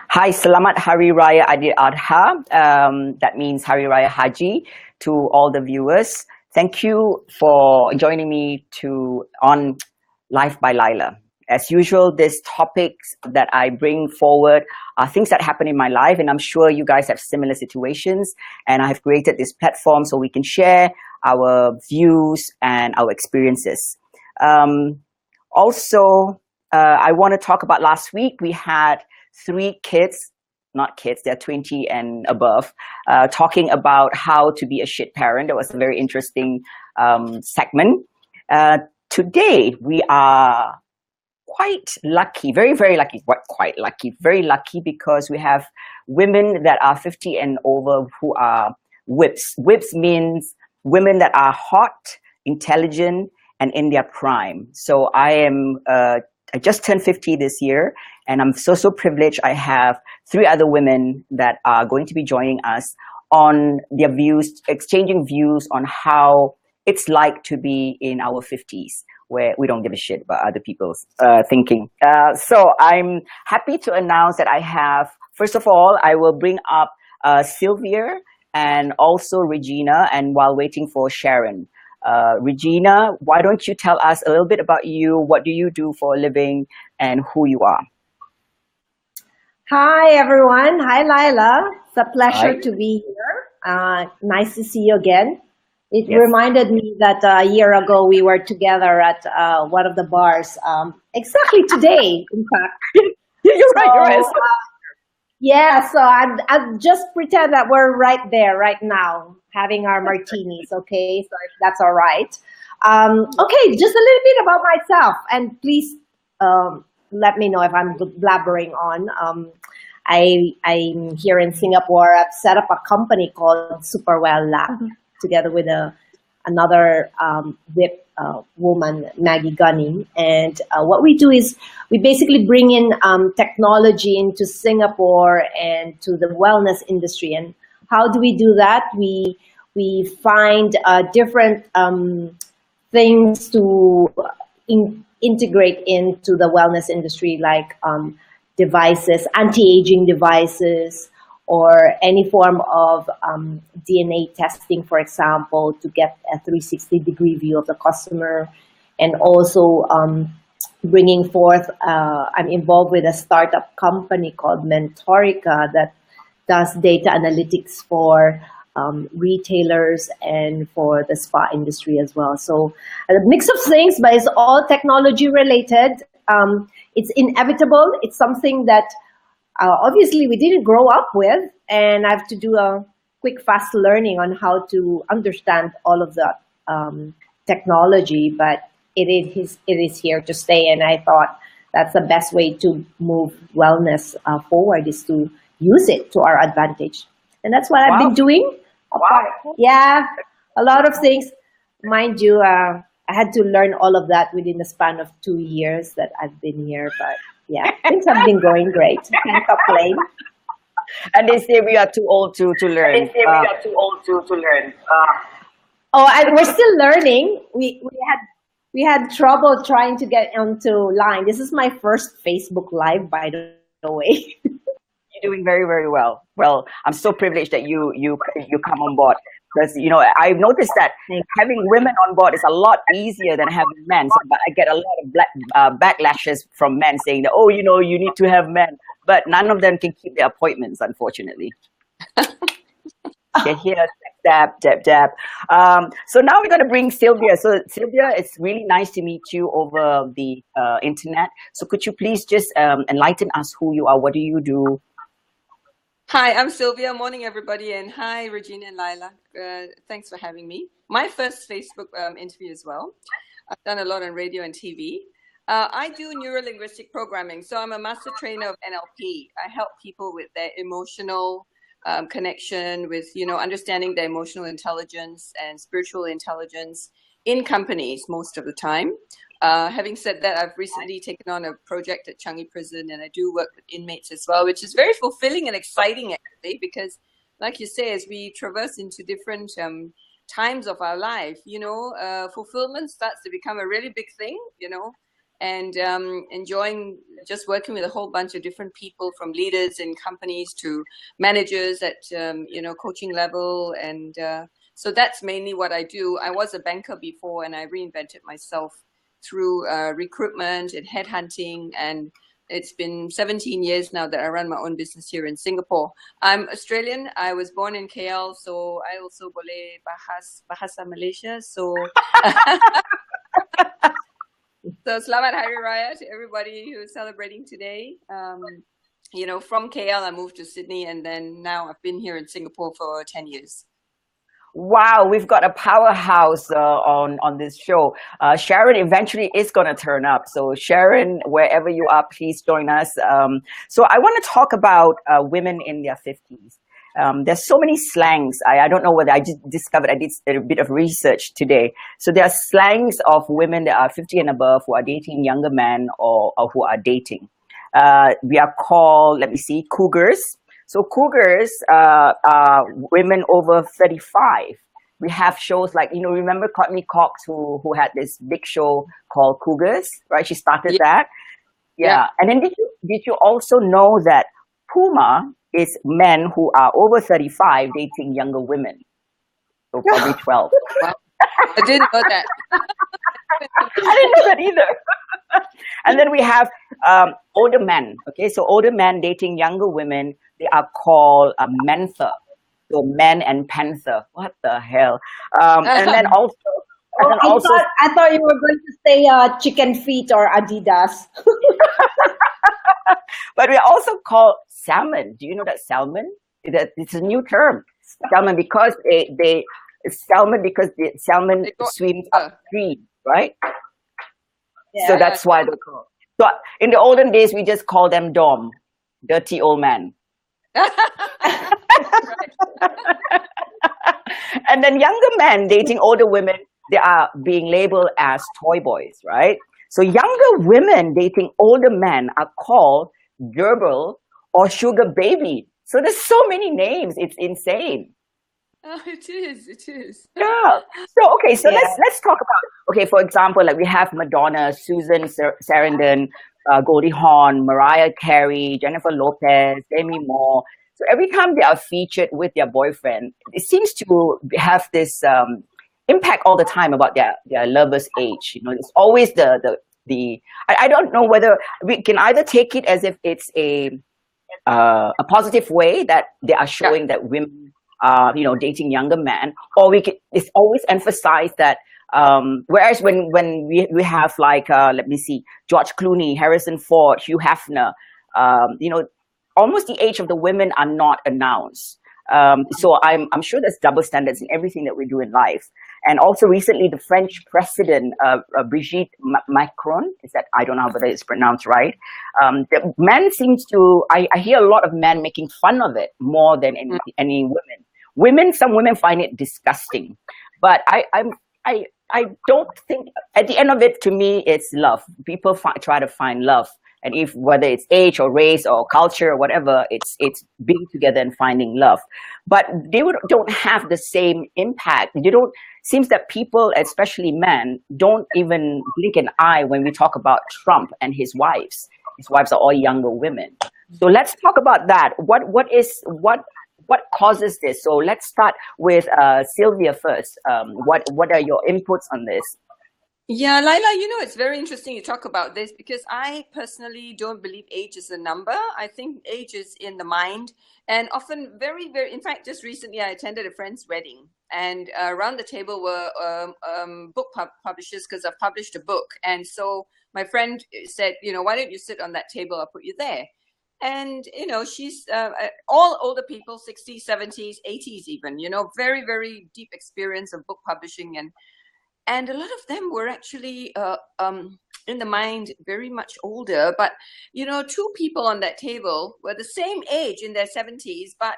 Hi, Selamat Hari Raya Adil Adha. That means Hari Raya Haji to all the viewers. Thank you for joining me on Life by Laila. As usual, these topics that I bring forward are things that happen in my life, and I'm sure you guys have similar situations. And I have created this platform so we can share our views and our experiences. Also, I want to talk about last week. We had three kids, not kids, they're 20 and above, talking about how to be a shit parent. That was a very interesting segment. Today, we are quite lucky, very, very lucky, quite lucky, very lucky because we have women that are 50 and over who are whips. Whips means women that are hot, intelligent, and in their prime. So I just turned 50 this year, and I'm so privileged. I have three other women that are going to be joining us on their views, exchanging views on how it's like to be in our 50s, where we don't give a shit about other people's thinking. So I'm happy to announce that I have, first of all, I will bring up Sylvia and also Regina, and while waiting for Sharon. Regina, why don't you tell us a little bit about you? What do you do for a living and who you are? Hi, everyone. Hi, Laila. It's a pleasure to be here. Nice to see you again. It reminded me that a year ago we were together at one of the bars. Exactly today, in fact. You're right. Yeah, so I'll just pretend that we're right there, right now, having our martinis, okay? So if that's all right. Okay, just a little bit about myself, and please let me know if I'm blabbering on. I'm here in Singapore. I've set up a company called Superwell Lab together with another whip woman, Maggie Gunning. And what we do is we basically bring in technology into Singapore and to the wellness industry. And how do we do that? We find different things to integrate into the wellness industry, like devices, anti-aging devices, or any form of DNA testing, for example, to get a 360-degree view of the customer. And also bringing forth, I'm involved with a startup company called Mentorica that does data analytics for retailers and for the spa industry as well. So a mix of things, but it's all technology related. It's inevitable. It's something that obviously we didn't grow up with, and I have to do a quick, fast learning on how to understand all of the technology, but it is here to stay. And I thought that's the best way to move wellness forward, is to use it to our advantage. And that's what I've been doing. Yeah, a lot of things. Mind you, I had to learn all of that within the span of 2 years that I've been here, but yeah, things have been going great. Can't complain. And they say we are too old to learn. We're still learning. We had trouble trying to get onto line. This is my first Facebook Live, by the way. You're doing very, very well. Well, I'm so privileged that you come on board, because I've noticed that having women on board is a lot easier than having men. So, but I get a lot of backlashes from men saying that, oh, you need to have men, but none of them can keep their appointments, unfortunately. They're here, dab. So now we're going to bring Sylvia. So Sylvia, it's really nice to meet you over the internet. So could you please just enlighten us who you are? What do you do? Hi, I'm Sylvia. Morning, everybody. And hi, Regina and Laila. Thanks for having me. My first Facebook interview as well. I've done a lot on radio and TV. I do neuro-linguistic programming. So I'm a master trainer of NLP. I help people with their emotional connection, with, understanding their emotional intelligence and spiritual intelligence in companies most of the time. Having said that, I've recently taken on a project at Changi Prison, and I do work with inmates as well, which is very fulfilling and exciting, actually, because like you say, as we traverse into different times of our life, fulfillment starts to become a really big thing, and enjoying just working with a whole bunch of different people, from leaders in companies to managers at coaching level, and so that's mainly what I do. I was a banker before, and I reinvented myself through recruitment and headhunting, and it's been 17 years now that I run my own business here in Singapore. I'm Australian. I was born in KL, so I also boleh bahasa Malaysia. So, so Selamat Hari Raya to everybody who is celebrating today. From KL, I moved to Sydney, and then now I've been here in Singapore for 10 years. Wow, we've got a powerhouse on this show. Sharon eventually is going to turn up. So Sharon, wherever you are, please join us. So I want to talk about women in their 50s. There's so many slangs. I don't know whether I just discovered, I did a bit of research today. So there are slangs of women that are 50 and above who are dating younger men or who are dating. We are called, let me see, cougars. So cougars are women over 35. We have shows like, remember Courtney Cox who had this big show called Cougars, right? She started that. Yeah. And then did you also know that Puma is men who are over 35 dating younger women? So probably 12. Wow. I didn't know that. I didn't know that either. And then we have older men. Okay, so older men dating younger women. They are called menther. So men and panther. What the hell? And then also, I thought you were going to say chicken feet or Adidas. But we are also called salmon. Do you know that salmon? It's a new term. Salmon because the salmon swims upstream, right? Yeah. So that's why they're called. So in the olden days, we just call them dom, dirty old man. And then younger men dating older women, they are being labeled as toy boys, right? So younger women dating older men are called gerbil or sugar baby. So there's so many names, it's insane. Oh, it is. Yeah. So let's talk about, for example, like we have Madonna, Susan Sarandon, Goldie Hawn, Mariah Carey, Jennifer Lopez, Demi Moore. So every time they are featured with their boyfriend, it seems to have this impact all the time about their lover's age. It's always I don't know whether we can either take it as if it's a positive way that they are showing that women dating younger men, or it's always emphasized that whereas when we have like let me see, George Clooney, Harrison Ford, Hugh Hefner, almost the age of the women are not announced. So I'm sure there's double standards in everything that we do in life. And also recently, the French president, Brigitte Macron, I don't know whether it's pronounced right. The men seems to, I hear a lot of men making fun of it more than any women. Some women find it disgusting. But I don't think, at the end of it, to me, it's love. People try to find love. And whether it's age or race or culture or whatever, it's being together and finding love. But they don't have the same impact. Seems that people, especially men, don't even blink an eye when we talk about Trump and his wives. His wives are all younger women. So let's talk about that. What causes this? So let's start with Sylvia first. What are your inputs on this? Yeah, Laila, it's very interesting you talk about this, because I personally don't believe age is a number. I think age is in the mind, and often very, very, in fact, just recently I attended a friend's wedding, and around the table were book publishers, because I've published a book. And so my friend said, why don't you sit on that table? I'll put you there. And, she's all older people, 60s, 70s, 80s even, very, very deep experience of book publishing. And a lot of them were actually in the mind very much older. But, two people on that table were the same age, in their 70s, but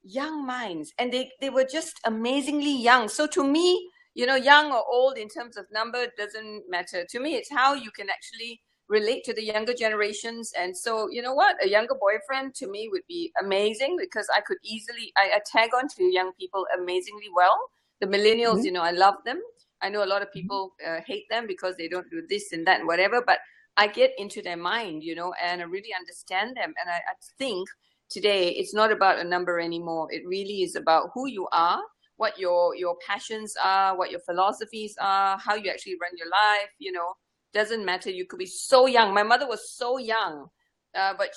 young minds. And they were just amazingly young. So to me, young or old in terms of number doesn't matter. To me, it's how you can actually relate to the younger generations. And so, a younger boyfriend to me would be amazing, because I could easily, I tag on to young people amazingly well. The millennials, I love them. I know a lot of people hate them because they don't do this and that and whatever, but I get into their mind, and I really understand them. And I think today it's not about a number anymore. It really is about who you are, what your passions are, what your philosophies are, how you actually run your life. Doesn't matter. You could be so young. My mother was so young, but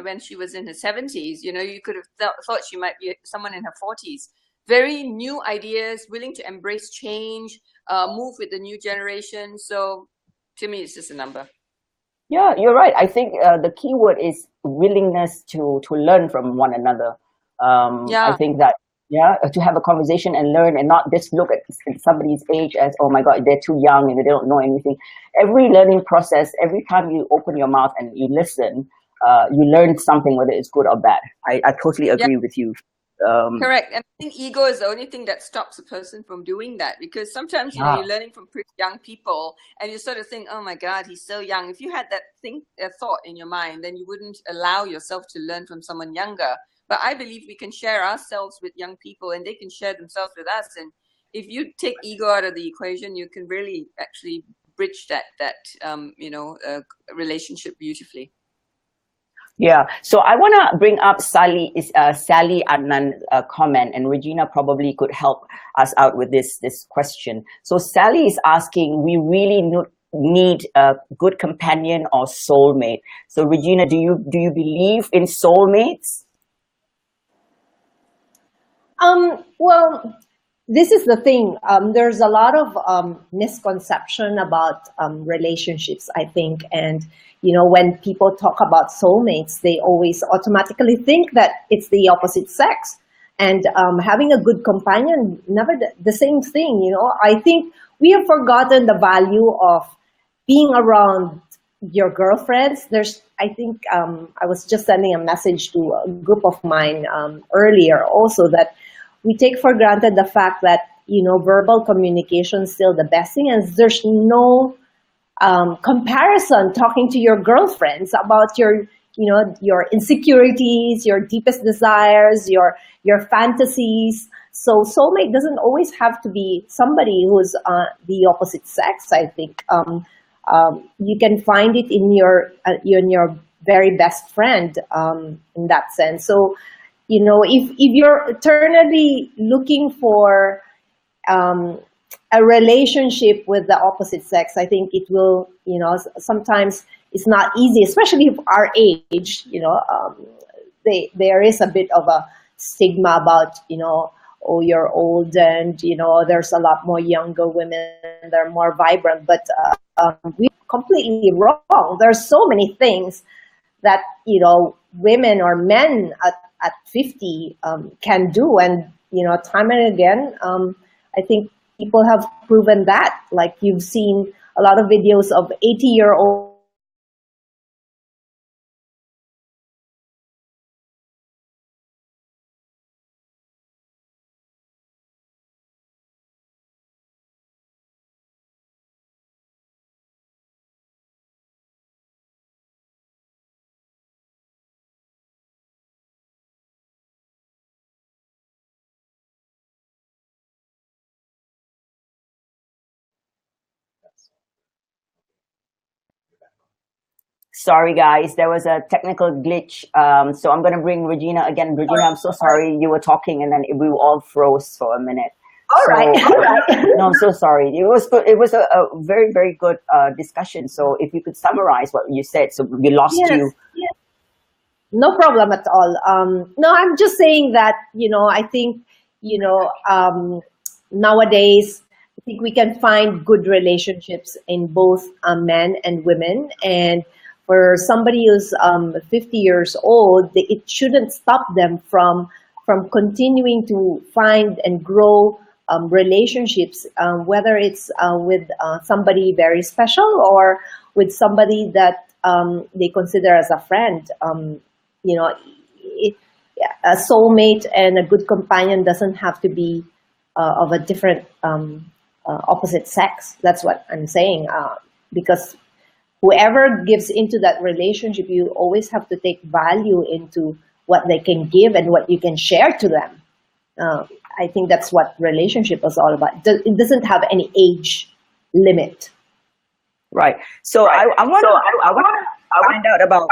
when she was in her 70s. You could have thought she might be someone in her 40s. Very new ideas, willing to embrace change, move with the new generation. So to me, it's just a number. Yeah, you're right. I think the key word is willingness to learn from one another. I think that, to have a conversation and learn, and not just look at somebody's age as, oh my God, they're too young and they don't know anything. Every learning process, every time you open your mouth and you listen, you learn something, whether it's good or bad. I totally agree with you. Correct. And I think ego is the only thing that stops a person from doing that, because sometimes you're learning from pretty young people and you sort of think, oh my God, he's so young. If you had that thought in your mind, then you wouldn't allow yourself to learn from someone younger. But I believe we can share ourselves with young people and they can share themselves with us. And if you take ego out of the equation, you can really actually bridge that relationship beautifully. Yeah, so I want to bring up Sally Adnan's comment, and Regina probably could help us out with this question. So Sally is asking, we really need a good companion or soulmate. So Regina, do you believe in soulmates? Well, this is the thing. There's a lot of misconception about relationships, I think. And, when people talk about soulmates, they always automatically think that it's the opposite sex. And having a good companion, never the same thing. I think we have forgotten the value of being around your girlfriends. I think I was just sending a message to a group of mine earlier also, that we take for granted the fact that, verbal communication is still the best thing. And there's no comparison talking to your girlfriends about your insecurities, your deepest desires, your fantasies. So soulmate doesn't always have to be somebody who's the opposite sex, I think. You can find it in your very best friend in that sense. So, if you're eternally looking for a relationship with the opposite sex, I think it will, sometimes it's not easy, especially if our age, there is a bit of a stigma about, oh, you're old and, there's a lot more younger women, they're more vibrant, but we're completely wrong. There's so many things that, women or men at 50 can do. And, time and again, I think people have proven that. Like, you've seen a lot of videos of 80-year-old Sorry, guys, there was a technical glitch. So I'm going to bring Regina again. Regina, I'm so sorry. You were talking and then we all froze for a minute. All right. No, I'm so sorry. It was good. It was a very, very good discussion. So if you could summarize what you said, so we lost you. Yes. No problem at all. No, I'm just saying that, I think, nowadays, I think we can find good relationships in both men and women. And for somebody who's 50 years old, it shouldn't stop them from continuing to find and grow relationships, whether it's with somebody very special or with somebody that they consider as a friend. A soulmate and a good companion doesn't have to be of a different opposite sex. That's what I'm saying. Because whoever gives into that relationship, you always have to take value into what they can give and what you can share to them. I think that's what relationship is all about. It doesn't have any age limit. Right. So I want to find out about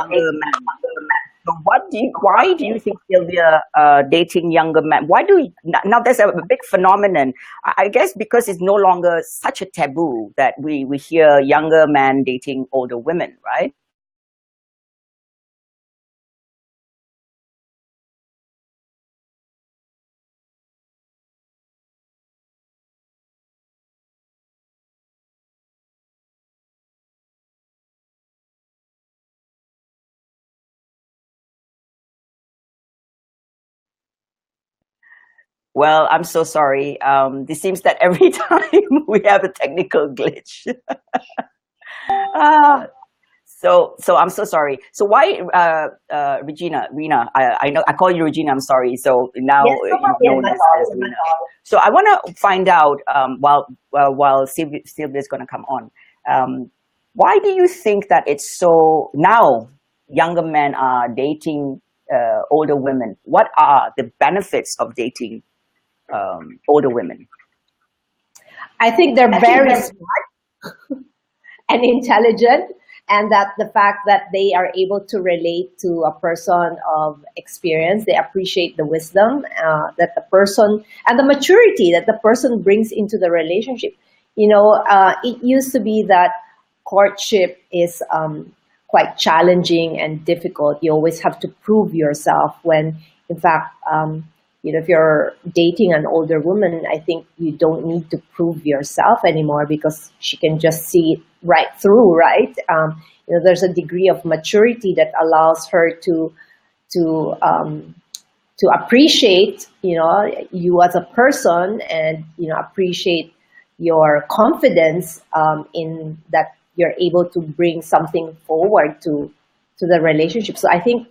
dating younger men. So why do you think, Sylvia, dating younger men? Why do we, now there's a big phenomenon? I guess because it's no longer such a taboo that we hear younger men dating older women, right? Well, I'm so sorry. It seems that every time we have a technical glitch. Ah, so I'm so sorry. So why, Rena? I know I call you Regina. I'm sorry. So now Yes, no you've known problem. as Rena. So I want to find out while Sylvia's going to come on. Why do you think that it's so now younger men are dating older women? What are the benefits of dating older women? I think they're very smart and intelligent, and that the fact that they are able to relate to a person of experience, they appreciate the wisdom that the person and the maturity that the person brings into the relationship. It used to be that courtship is quite challenging and difficult. You always have to prove yourself when, in fact, if you're dating an older woman, I think you don't need to prove yourself anymore because she can just see it right through, right? There's a degree of maturity that allows her to appreciate, you as a person, and appreciate your confidence in that you're able to bring something forward to the relationship. So I think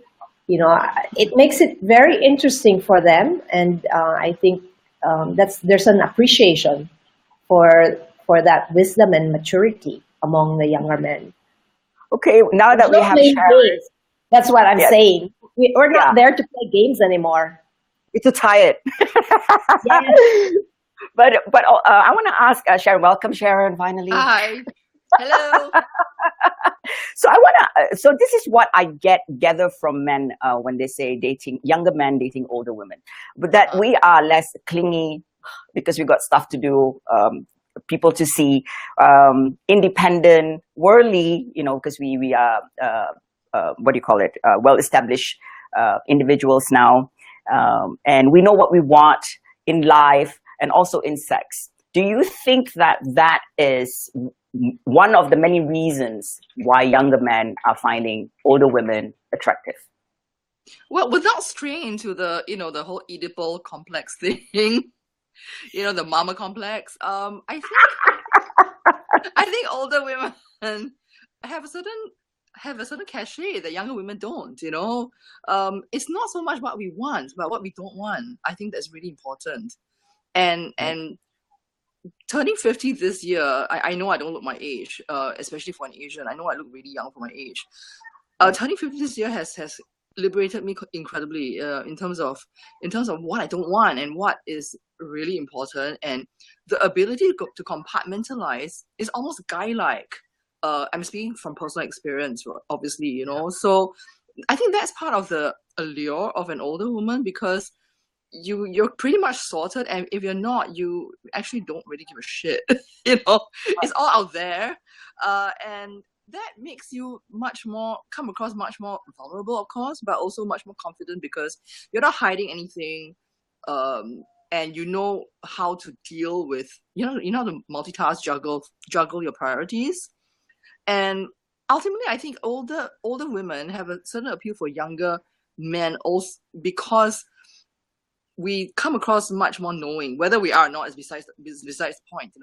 it makes it very interesting for them, and I think there's an appreciation for that wisdom and maturity among the younger men. Okay, now that we have playing Sharon, games. That's what I'm saying. We're not there to play games anymore. it's too tired. Yes. But I want to ask Sharon. Welcome, Sharon. Finally. Hi. Hello. So this is what I gather from men when they say younger men dating older women, but that we are less clingy because we got stuff to do, people to see, independent, worldly, because we are what do you call it? Well-established individuals now, and we know what we want in life and also in sex. Do you think that is one of the many reasons why younger men are finding older women attractive? Well, without straying into the the whole Oedipal complex thing, the mama complex. I think older women have a certain cachet that younger women don't. It's not so much what we want, but what we don't want. I think that's really important. And turning 50 this year, I know I don't look my age, especially for an Asian. I know I look really young for my age. Turning 50 this year has liberated me incredibly in terms of what I don't want and what is really important, and the ability to compartmentalize is almost guy-like. I'm speaking from personal experience, obviously, So I think that's part of the allure of an older woman, because you're pretty much sorted, and if you're not, you actually don't really give a shit. It's all out there, and that makes you come across much more vulnerable, of course, but also much more confident because you're not hiding anything, and you know how to deal with to multitask, juggle your priorities. And ultimately, I think older women have a certain appeal for younger men also because we come across much more knowing. Whether we are or not is besides the point.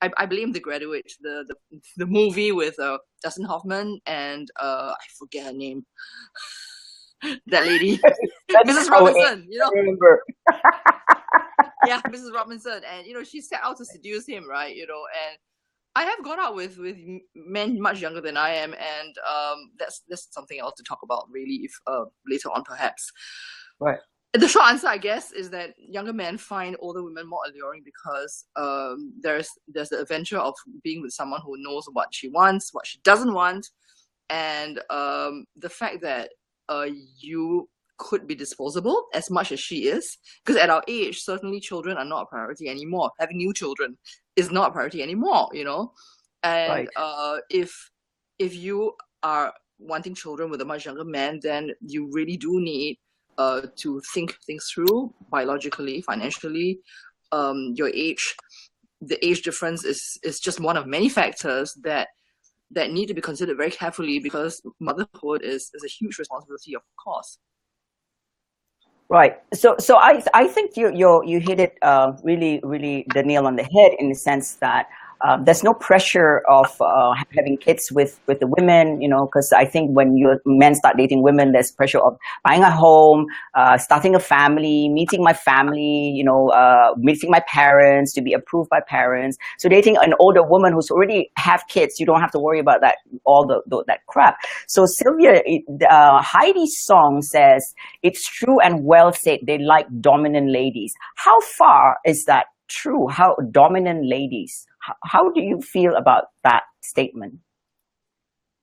I blame The Graduate, the movie with Dustin Hoffman and I forget her name. That lady, Mrs. Robinson. I remember. Yeah, Mrs. Robinson, and she set out to seduce him, right? And I have gone out with men much younger than I am, and that's something else to talk about, really, if later on perhaps. Right. The short answer, I guess, is that younger men find older women more alluring because there's the adventure of being with someone who knows what she wants, what she doesn't want, and the fact that you could be disposable as much as she is. Because at our age, certainly children are not a priority anymore. Having new children is not a priority anymore, you know. And if you are wanting children with a much younger man, then you really do need to think things through biologically, financially. Your age, the age difference is just one of many factors that need to be considered very carefully, because motherhood is a huge responsibility, of course. Right. So I think you hit it really the nail on the head, in the sense that there's no pressure of having kids with the women, you know, because I think when men start dating women, there's pressure of buying a home, starting a family, meeting my family, you know, meeting my parents, to be approved by parents. So dating an older woman who's already have kids, you don't have to worry about that, all that crap. So Sylvia, Heidi's song says, "It's true and well said, they like dominant ladies." How far is that true? How dominant ladies? How do you feel about that statement?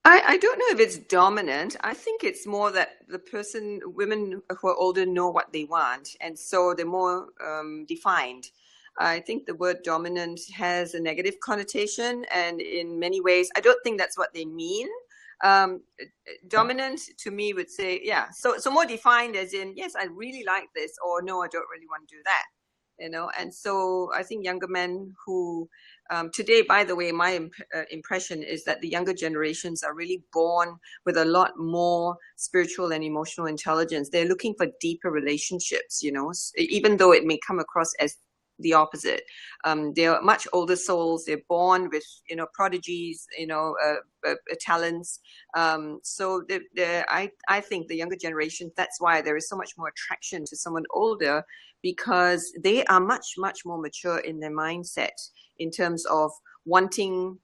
I don't know if it's dominant. I think it's more that women who are older know what they want, and so they're more defined. I think the word dominant has a negative connotation, and in many ways, I don't think that's what they mean. Dominant to me would say, yeah, so more defined as in, yes, I really like this, or no, I don't really want to do that. You know, and so I think younger men who today, by the way, my impression is that the younger generations are really born with a lot more spiritual and emotional intelligence. They're looking for deeper relationships, you know, even though it may come across as the opposite. They're much older souls. They're born with, you know, prodigies, you know, talents. So I think the younger generation, that's why there is so much more attraction to someone older, because they are much more mature in their mindset in terms of wanting,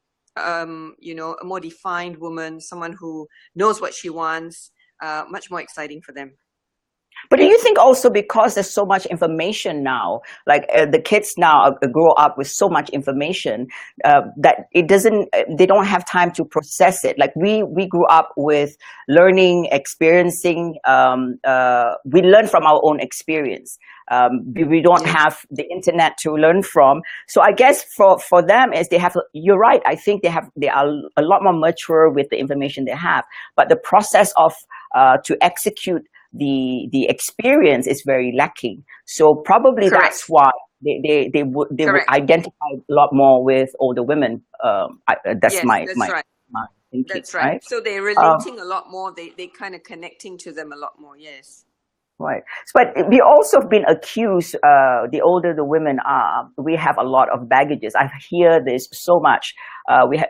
you know, a more defined woman, someone who knows what she wants, much more exciting for them. But do you think also because there's so much information now, like the kids now grow up with so much information that they don't have time to process it. Like we grew up with learning, experiencing, we learn from our own experience. We don't have the internet to learn from. So I guess for them is you're right. I think they are a lot more mature with the information they have, but the process of to execute the experience is very lacking. So probably Correct. That's why they would identify a lot more with older women. That's my thinking. That's right. So they're relating a lot more. They kind of connecting to them a lot more. Yes. Right. But we also have been accused, the older the women are, we have a lot of baggages. I hear this so much.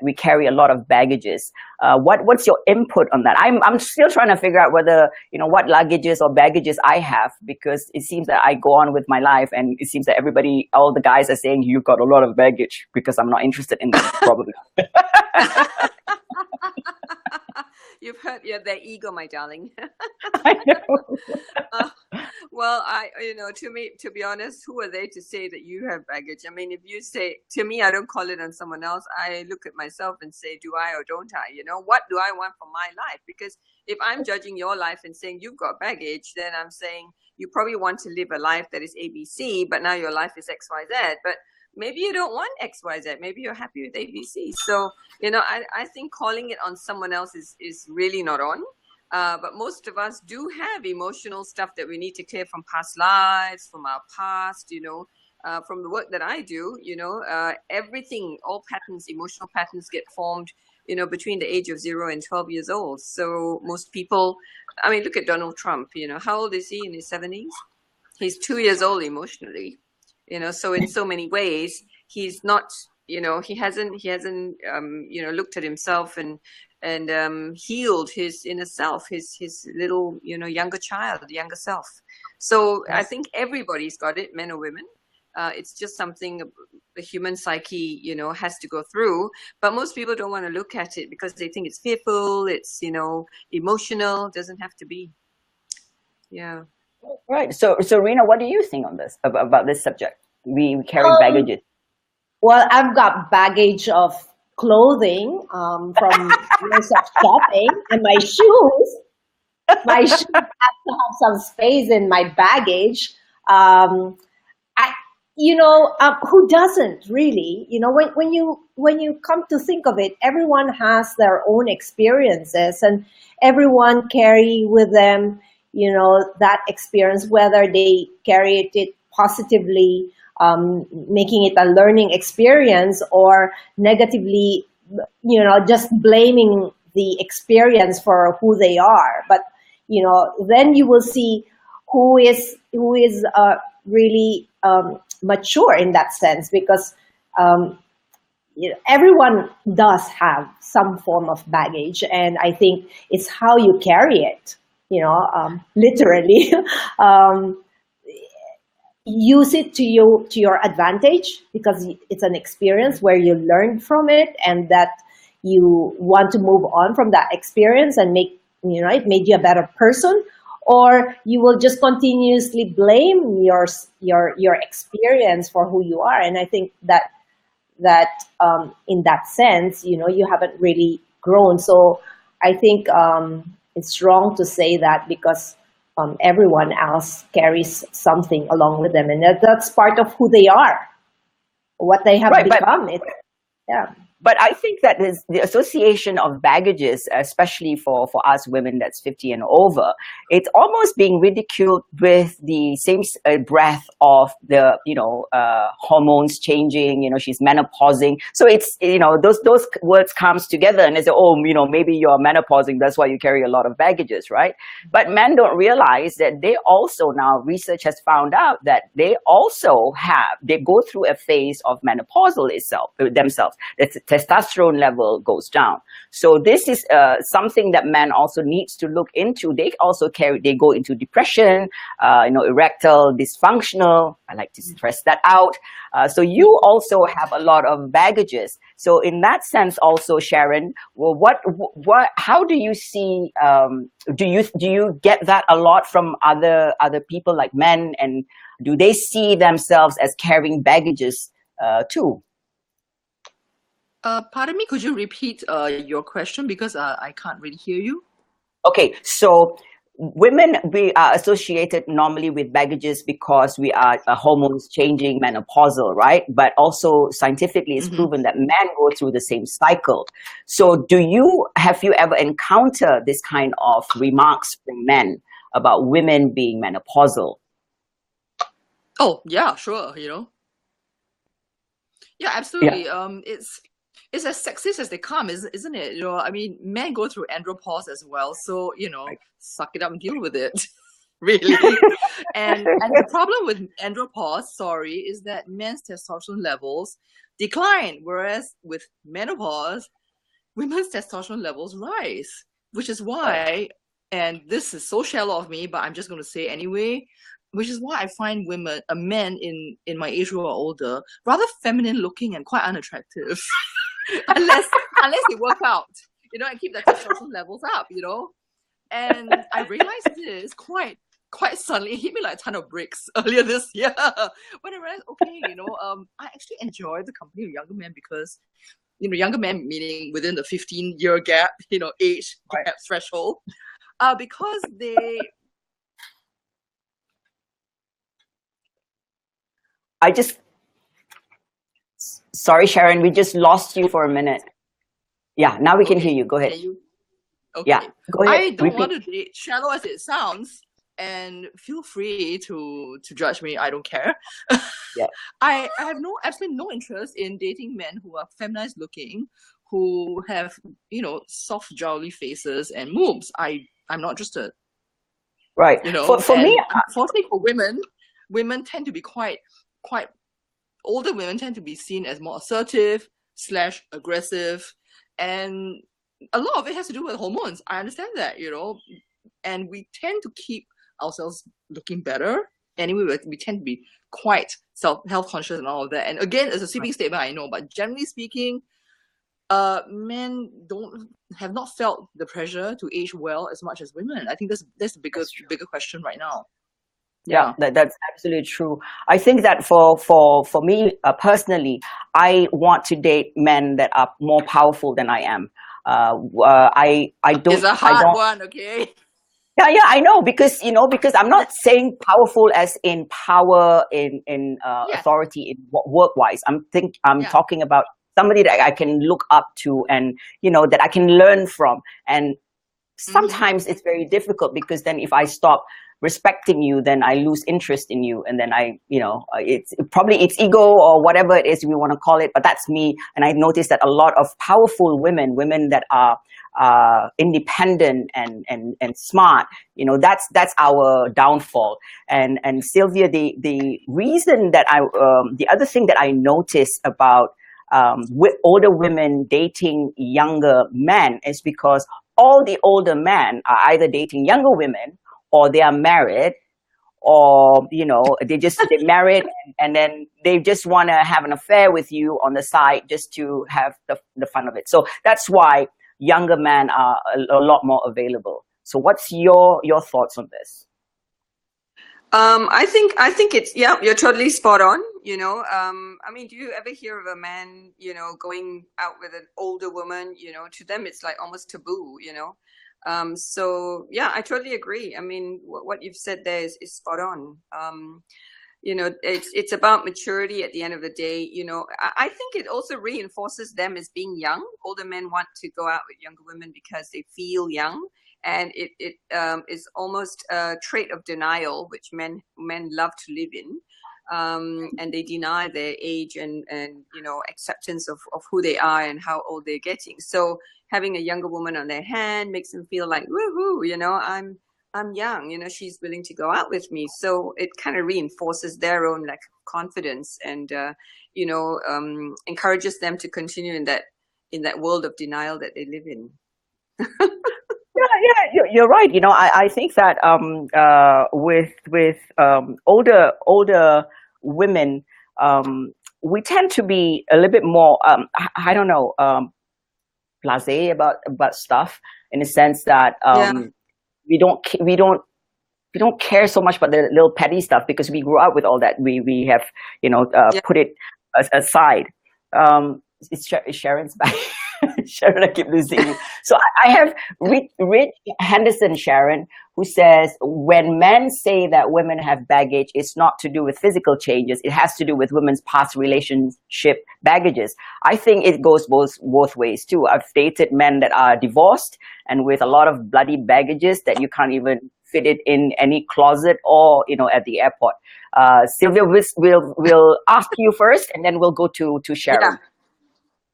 We carry a lot of baggages. What's your input on that? I'm still trying to figure out whether, you know, what luggages or baggages I have, because it seems that I go on with my life and it seems that all the guys are saying you've got a lot of baggage, because I'm not interested in that, probably. You've hurt their ego, my darling. I know. Well, to be honest, who are they to say that you have baggage? I mean, if you say to me, I don't call it on someone else. I look at myself and say, do I or don't I? You know, what do I want for my life? Because if I'm judging your life and saying you've got baggage, then I'm saying you probably want to live a life that is ABC, but now your life is XYZ. But maybe you don't want XYZ. Maybe you're happy with ABC. So, you know, I think calling it on someone else is really not on. But most of us do have emotional stuff that we need to clear from past lives, from our past, you know, from the work that I do, you know, everything, all patterns, emotional patterns get formed, you know, between the age of 0 and 12 years old. So most people, I mean, look at Donald Trump, you know, how old is he? In his 70s? He's 2 years old emotionally. You know, so in so many ways, he's not, you know, he hasn't, you know, looked at himself and healed his inner self, his little, you know, younger self. So I think everybody's got it, men or women. It's just something the human psyche, you know, has to go through. But most people don't want to look at it because they think it's fearful, it's, you know, emotional. Doesn't have to be. Yeah. Right. So Rena, what do you think on this about this subject? We carry Um, baggages. well, I've got baggage of clothing from years of shopping, and my shoes. My shoes have to have some space in my baggage. Um, I, who doesn't really? When you come to think of it, everyone has their own experiences, and everyone carry with them, that experience, whether they carry it positively, making it a learning experience, or negatively, just blaming the experience for who they are. But then you will see who is really mature in that sense, because um, everyone does have some form of baggage, and I think it's how you carry it. Literally, um, use it to your advantage, because it's an experience where you learn from it, and that you want to move on from that experience and make it made you a better person. Or you will just continuously blame your experience for who you are. And I think that in that sense, you haven't really grown. So I think it's wrong to say that, because everyone else carries something along with them, and that's part of who they are, what they have Right, but become. Yeah. but I think that is the association of baggages, especially for us women that's 50 and over, it's almost being ridiculed with the same breath of the, hormones changing, she's menopausing. So it's, those words comes together and they say, oh, maybe you're menopausing, that's why you carry a lot of baggages, right? But men don't realize that they also, now research has found out that they go through a phase of menopausal themselves. It's testosterone level goes down. So this is something that men also needs to look into. They go into depression, erectile dysfunctional. I like to stress that out. So you also have a lot of baggages. So in that sense also, Sharon, well, how do you see, do you get that a lot from other people like men, and do they see themselves as carrying baggages too? Pardon me, could you repeat your question, because I can't really hear you? Okay, so women, we are associated normally with baggages because we are hormones changing, menopausal, right? But also scientifically it's proven that men go through the same cycle. So have you ever encountered this kind of remarks from men about women being menopausal? Oh, yeah, sure, Yeah, absolutely. It's as sexist as they come, isn't it? I mean, men go through andropause as well, so suck it up and deal with it. Really. and the problem with andropause, is that men's testosterone levels decline, whereas with menopause, women's testosterone levels rise, which is why, and this is so shallow of me, but I'm just going to say anyway, which is why I find men in my age who are older, rather feminine looking and quite unattractive. unless they work out, and keep their testosterone levels up, And I realized this quite suddenly. It hit me like a ton of bricks earlier this year. When I realized, okay, I actually enjoy the company of younger men, because, younger men meaning within the 15-year gap, age gap threshold, because they. Sorry, Sharon, we just lost you for a minute. Yeah, now we can hear you. Go ahead. Okay. Yeah, go ahead. I don't want to be shallow as it sounds, and feel free to judge me. I don't care. Yeah. I have absolutely no interest in dating men who are feminized looking, who have soft jowly faces and moves. I'm not interested. Right. For me, unfortunately for women tend to be quite older women tend to be seen as more assertive / aggressive, and a lot of it has to do with hormones. I understand that, and we tend to keep ourselves looking better. Anyway, we tend to be quite health conscious and all of that. And again, it's a sweeping statement, I know, but generally speaking, men have not felt the pressure to age well as much as women. I think that's the bigger question right now. Yeah, that's absolutely true. I think that for me personally, I want to date men that are more powerful than I am. I It's don't a I hard don't. one, okay? Yeah, I know, because I'm not saying powerful as in power in Yes. authority in work wise. I'm Yeah. talking about somebody that I can look up to, and that I can learn from. And sometimes it's very difficult, because then if I stop respecting you, then I lose interest in you, and then it's probably it's ego or whatever it is we want to call it, but that's me. And I noticed that a lot of powerful women that are independent and smart, that's our downfall. And Sylvia, the reason that the other thing that I noticed about with older women dating younger men is because all the older men are either dating younger women, or they are married, or they married, and then they just want to have an affair with you on the side, just to have the fun of it. So that's why younger men are a lot more available. So what's your thoughts on this? I think it's, yeah, you're totally spot on. I mean, do you ever hear of a man, going out with an older woman? To them it's like almost taboo. So yeah, I totally agree. I mean, what you've said there is spot on. It's about maturity at the end of the day. I think it also reinforces them as being young. Older men want to go out with younger women because they feel young, and it is almost a trait of denial, which men love to live in. And they deny their age and acceptance of who they are and how old they're getting. So having a younger woman on their hand makes them feel like, woohoo, I'm young, she's willing to go out with me. So it kind of reinforces their own lack of confidence, and encourages them to continue in that world of denial that they live in. Yeah, you're right. I think that with older women, we tend to be a little bit more I don't know, blasé about stuff, in the sense that we don't care so much about the little petty stuff, because we grew up with all that. We have put it aside. It's Sharon's back. Sharon, I keep losing you. So I have Rich Henderson, Sharon, who says, when men say that women have baggage, it's not to do with physical changes. It has to do with women's past relationship baggages. I think it goes both ways too. I've dated men that are divorced and with a lot of bloody baggages that you can't even fit it in any closet or at the airport. Sylvia, we'll ask you first, and then we'll go to Sharon.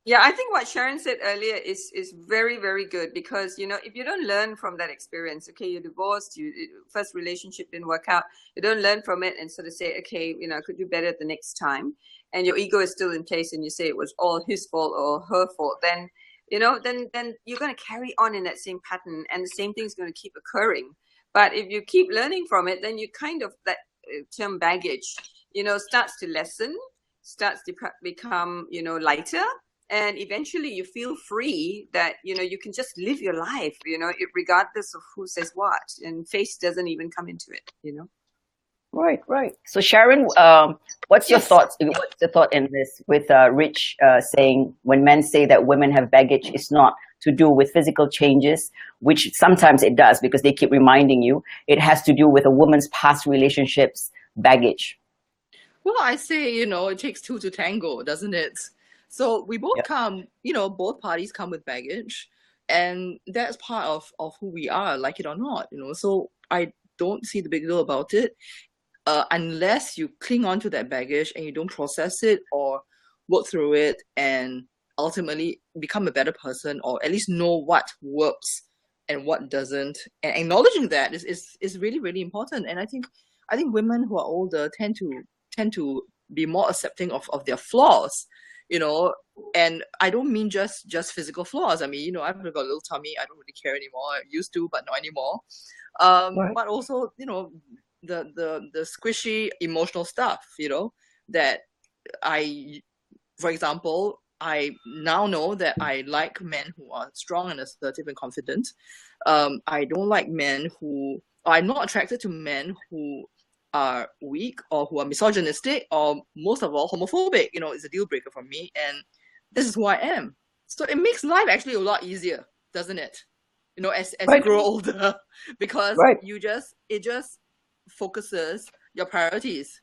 Yeah, I think what Sharon said earlier is very, very good, because if you don't learn from that experience, okay, you're divorced, first relationship didn't work out, you don't learn from it and sort of say, okay, I could do better the next time, and your ego is still in place, and you say it was all his fault or her fault, then then you're going to carry on in that same pattern, and the same thing's going to keep occurring. But if you keep learning from it, then you kind of, that term baggage, starts to lessen, starts to become lighter. And eventually you feel free that, you can just live your life, regardless of who says what, and face doesn't even come into it, Right. So Sharon, what's your thoughts? What's the thought in this with Rich saying, when men say that women have baggage, it's not to do with physical changes, which sometimes it does, because they keep reminding you. It has to do with a woman's past relationships baggage. Well, I say, it takes two to tango, doesn't it? So we both come, both parties come with baggage, and that's part of who we are, like it or not, So I don't see the big deal about it, unless you cling on to that baggage and you don't process it or work through it and ultimately become a better person, or at least know what works and what doesn't. And acknowledging that is really, really important. And I think women who are older tend to be more accepting of their flaws. And I don't mean just physical flaws. I mean, I've got a little tummy. I don't really care anymore. I used to, but not anymore. Right. But also, the squishy emotional stuff, that for example, I now know that I like men who are strong and assertive and confident. I don't like men I'm not attracted to men who are weak or who are misogynistic or most of all homophobic. It's a deal breaker for me, and this is who I am. So it makes life actually a lot easier, doesn't it? As you Right. grow older, because Right. it just focuses your priorities.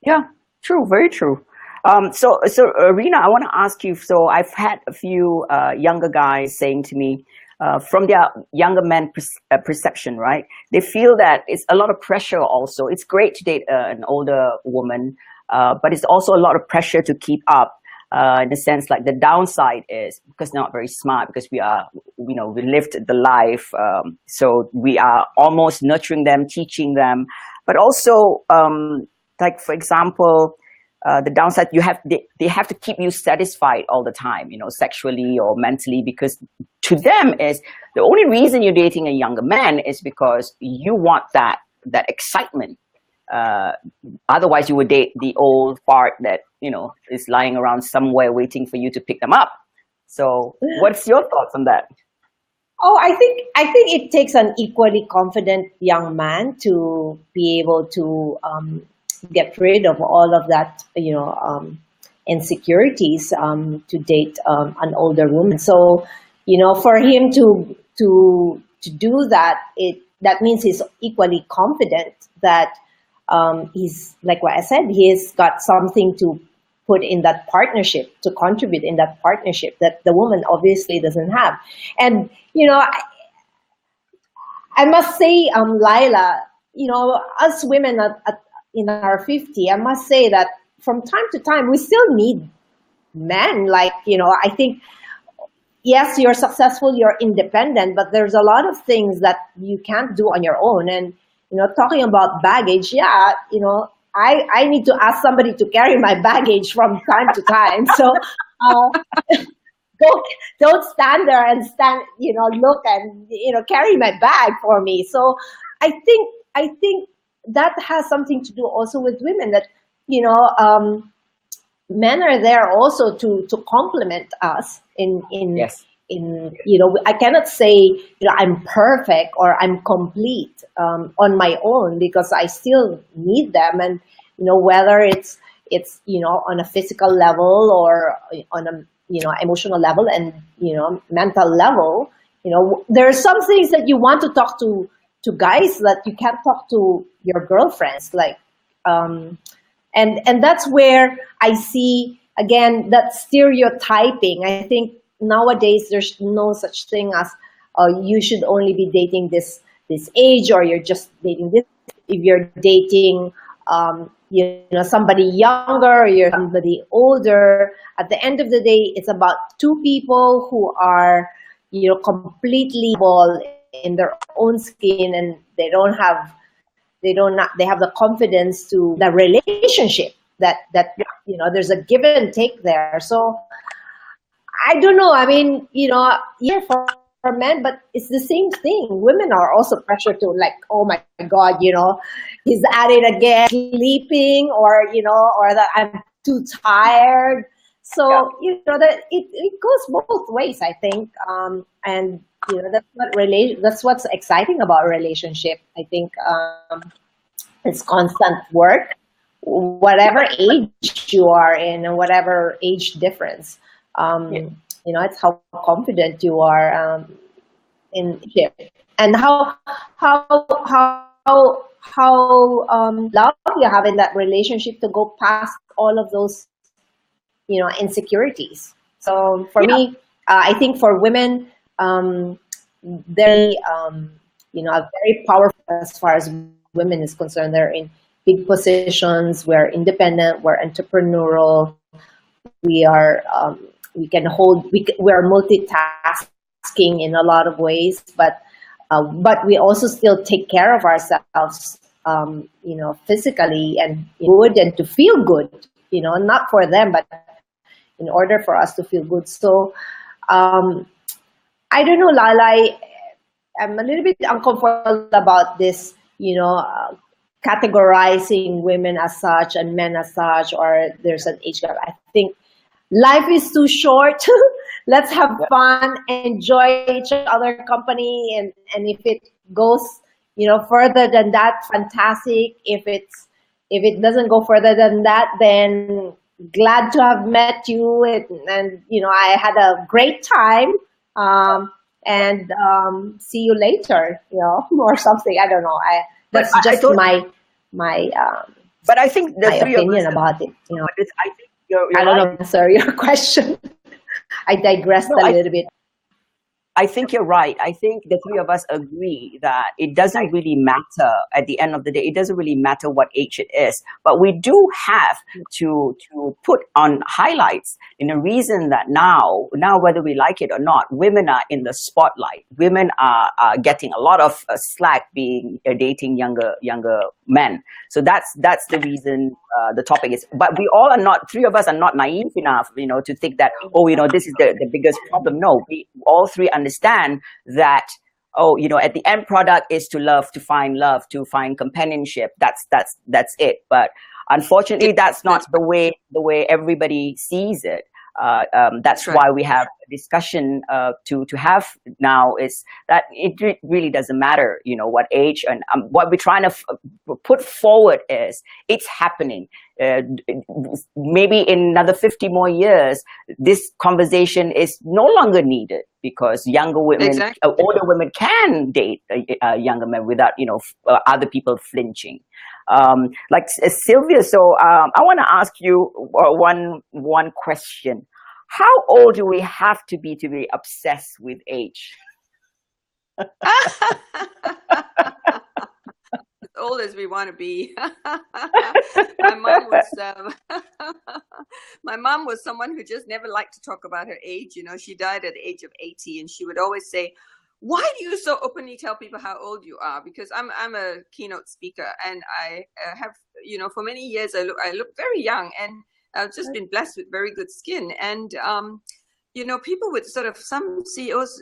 Yeah, true, very true. So Rena, I want to ask you. So I've had a few younger guys saying to me, from their younger men perception, right? They feel that it's a lot of pressure. Also, it's great to date an older woman, but it's also a lot of pressure to keep up. In the sense, like the downside is because they're not very smart, because we lived the life, so we are almost nurturing them, teaching them, but also, like for example, the downside, they have to keep you satisfied all the time, sexually or mentally, because to them is the only reason you're dating a younger man is because you want that excitement. Otherwise you would date the old fart that is lying around somewhere waiting for you to pick them up. So what's your thoughts on that? Oh, I think it takes an equally confident young man to be able to get rid of all of that, insecurities, to date an older woman. So, for him to do that, that means he's equally confident that he's, like what I said, he's got something to put in that partnership, to contribute in that partnership that the woman obviously doesn't have. And, I must say, Laila, us women in our 50, I must say that from time to time, we still need men. Like, I think, yes, you're successful, you're independent, but there's a lot of things that you can't do on your own. And, talking about baggage, yeah, I need to ask somebody to carry my baggage from time to time. So don't stand there and look and, carry my bag for me. So I think that has something to do also with women, that, men are there also to complement us Yes. I cannot say, I'm perfect or I'm complete on my own, because I still need them. And, whether it's on a physical level or on a, emotional level and, mental level, there are some things that you want to talk to guys that you can't talk to your girlfriends. Like, and that's where I see, again, that stereotyping. I think nowadays there's no such thing as you should only be dating this age, or you're just dating this. If you're dating somebody younger, or you're somebody older, at the end of the day, it's about two people who are completely in their own skin, and they have the confidence to the relationship that there's a give and take there. So I don't know. I mean, yeah, for men, but it's the same thing. Women are also pressured to, like, oh my God, he's at it again, sleeping, or or that I'm too tired. So that it goes both ways, I think. And that's what's exciting about a relationship. I think it's constant work, whatever age you are in, and whatever age difference. It's how confident you are in it, and how love you have in that relationship to go past all of those insecurities. So for me, I think for women, very very powerful as far as women is concerned. They're in big positions. We're independent. We're entrepreneurial. We are. We're multitasking in a lot of ways, but we also still take care of ourselves, physically and good, and to feel good, not for them, but in order for us to feel good. So, I don't know, Laila, I'm a little bit uncomfortable about this, categorizing women as such and men as such, or there's an age gap. I think life is too short. Let's have fun, enjoy each other company, and if it goes, further than that, fantastic. If it doesn't go further than that, then glad to have met you, and I had a great time. And see you later, or something. I don't know. But That's just my but I think the my three of opinion us, about it. but I think you're I don't right. know, answer your question. I digressed No, a little bit. I think you're right. I think the three of us agree that it doesn't really matter at the end of the day. It doesn't really matter what age it is, but we do have to put on highlights in a reason that now whether we like it or not, women are in the spotlight. Women are getting a lot of slack being dating younger men. So that's the reason the topic is. But we all are not. Three of us are not naive enough, to think that this is the biggest problem. No, we all three understand that at the end product is to love, to find companionship. That's it. But unfortunately, that's not the way everybody sees it. That's right. why we have a discussion to have now, is that it really doesn't matter what age, and what we're trying to put forward is it's happening. Maybe in another 50 more years, this conversation is no longer needed, because younger women, Exactly. older women can date younger men without other people flinching. Like Sylvia, so I want to ask you one question. How old do we have to be obsessed with age? As old as we want to be. My mom was someone who just never liked to talk about her age. She died at the age of 80, and she would always say, "Why do you so openly tell people how old you are?" Because I'm a keynote speaker, and I have, for many years I look very young, and I've just been blessed with very good skin. And people would sort of, some CEOs,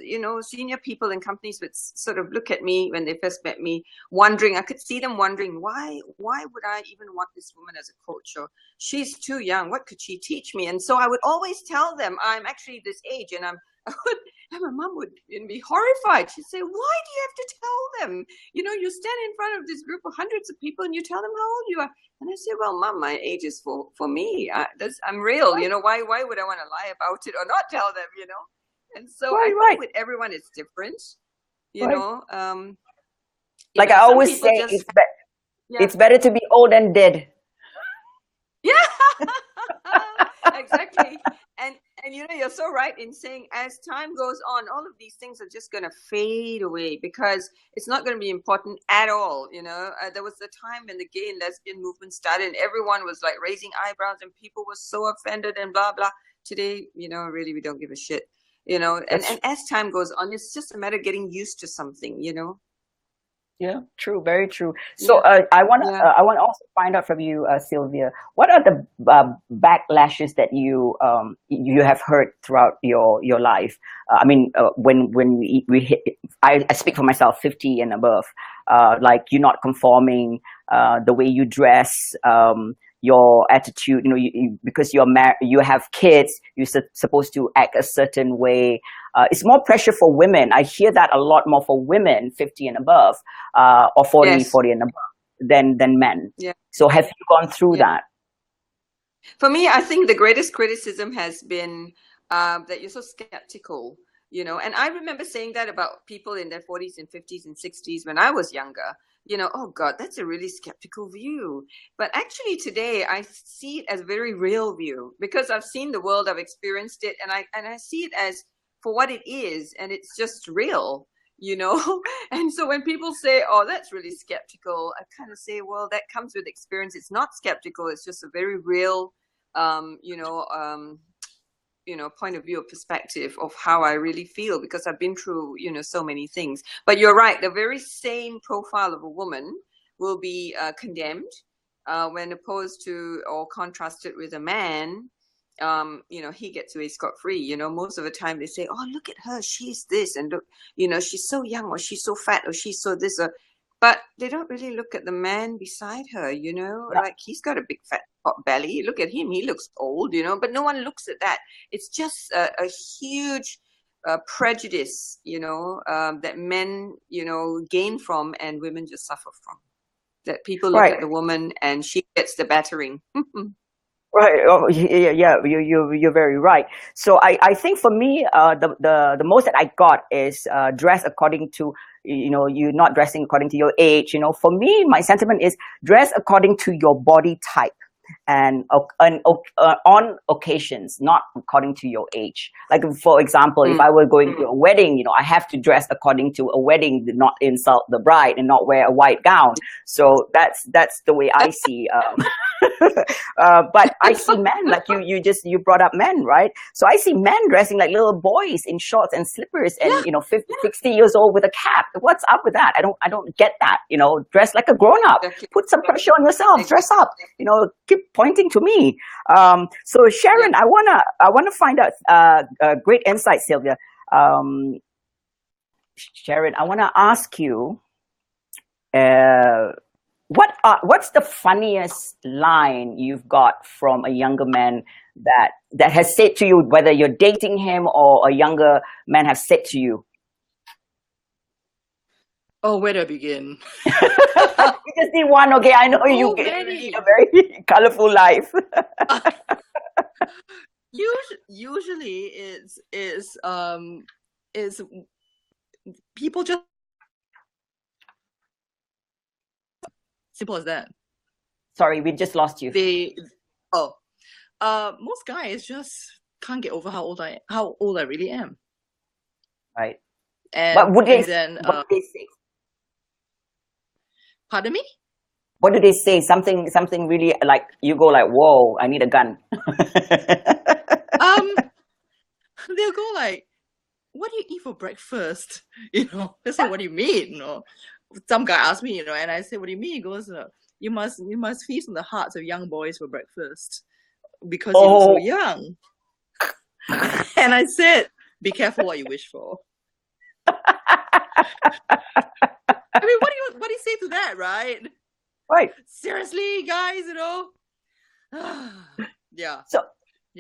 senior people in companies would sort of look at me when they first met me, wondering. I could see them wondering, why would I even want this woman as a coach? Or she's too young. What could she teach me? And so I would always tell them I'm actually this age, and and my mom would be horrified. She'd say, "Why do you have to tell them? You stand in front of this group of hundreds of people and you tell them how old you are." And I said, "Well, Mom, my age is for me. I'm real. Why would I want to lie about it or not tell them? And so I think with everyone it's different. Like I always say, it's better to be old and dead. Yeah, exactly. And you're so right in saying, as time goes on, all of these things are just going to fade away, because it's not going to be important at all. There was a time when the gay and lesbian movement started, and everyone was like raising eyebrows, and people were so offended and blah blah. Today, really we don't give a shit. And as time goes on, it's just a matter of getting used to something. Yeah, true, very true. So I want to also find out from you, Sylvia, what are the backlashes that you have heard throughout your life? When we hit, I speak for myself, 50 and above, like you're not conforming, the way you dress, your attitude, because you're married, you have kids, you're supposed to act a certain way. It's more pressure for women. I hear that a lot more for women 50 and above, or 40 and above than men. Yeah. So have you gone through that? For me, I think the greatest criticism has been that you're so skeptical, and I remember saying that about people in their 40s and 50s and 60s when I was younger. Oh God, that's a really skeptical view. But actually today I see it as a very real view, because I've seen the world, I've experienced it, and I see it as for what it is, and it's just real, And so when people say, "Oh, that's really skeptical," I kind of say, well, that comes with experience. It's not skeptical, it's just a very real point of view or perspective of how I really feel, because I've been through, so many things. But you're right, the very same profile of a woman will be condemned when opposed to or contrasted with a man. He gets away scot-free. Most of the time they say, "Oh, look at her, she's this, and look, she's so young, or she's so fat, or she's so this," but they don't really look at the man beside her. Like he's got a big fat pot belly. Look at him, he looks old, but no one looks at that. It's just a huge prejudice, that men, gain from and women just suffer from. That people look at the woman and she gets the battering. Right. Oh, yeah. You're very right. So I think for me, the most that I got is dress according to, you're not dressing according to your age. For me, my sentiment is dress according to your body type. And on occasions, not according to your age. Like, for example, if I were going to a wedding, I have to dress according to a wedding, not insult the bride and not wear a white gown. So that's the way I see. But I see men, like you brought up men, right? So I see men dressing like little boys in shorts and slippers, and 50, 60 years old with a cap. What's up with that? I don't get that. Dress like a grown up. Put some pressure on yourself. Dress up. Keep pointing to me. So Sharon, I wanna find out great insight, Sylvia. Sharon, I wanna ask you, what's the funniest line you've got from a younger man that has said to you, whether you're dating him or a younger man has said to you? Oh, where do I begin? You just need one, okay? I know you lead a very colorful life. Usually, it's people just simple as that. Sorry, we just lost you. Most guys just can't get over how old I really am. Right. And what would they say? Pardon me? What do they say? Something really like you go like, whoa, I need a gun. They'll go like, what do you eat for breakfast? They say, what do you mean? Some guy asked me, and I say, what do you mean? He goes, you must feast on the hearts of young boys for breakfast because you look so young. And I said, be careful what you wish for. I mean, what do you say to that, right? Right. Seriously, guys, yeah. So,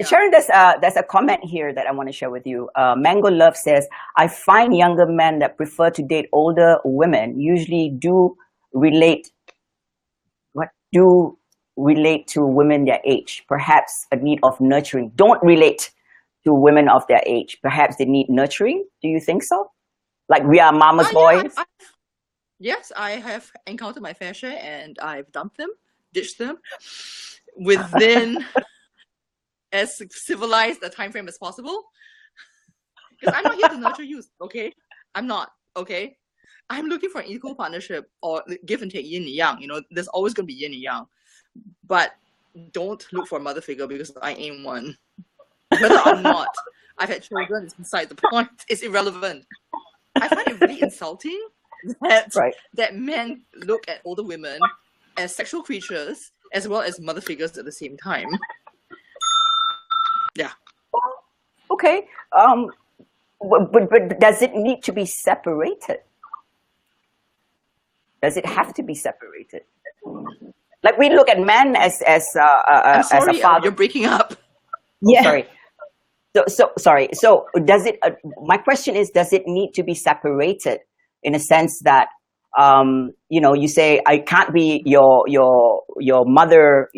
Sharon, there's a comment here that I want to share with you. Mango Love says, I find younger men that prefer to date older women usually do relate to women their age. Perhaps a need of nurturing. Don't relate to women of their age. Perhaps they need nurturing. Do you think so? Like we are mama's boys? Yes, I have encountered my fair share and I've dumped them, ditched them within as civilized a time frame as possible. Because I'm not here to nurture you, okay? I'm not, okay? I'm looking for an equal partnership or give and take, yin and yang. There's always going to be yin and yang. But don't look for a mother figure because I ain't one. Whether or not I've had children is beside the point. It's irrelevant. I find it really insulting that men look at older women as sexual creatures as well as mother figures at the same time. Yeah. Okay. But does it need to be separated? Does it have to be separated? Like we look at men as I'm sorry, as a father. You're breaking up. Yeah. Sorry. So sorry. So does it? My question is, does it need to be separated in a sense that you say I can't be your mother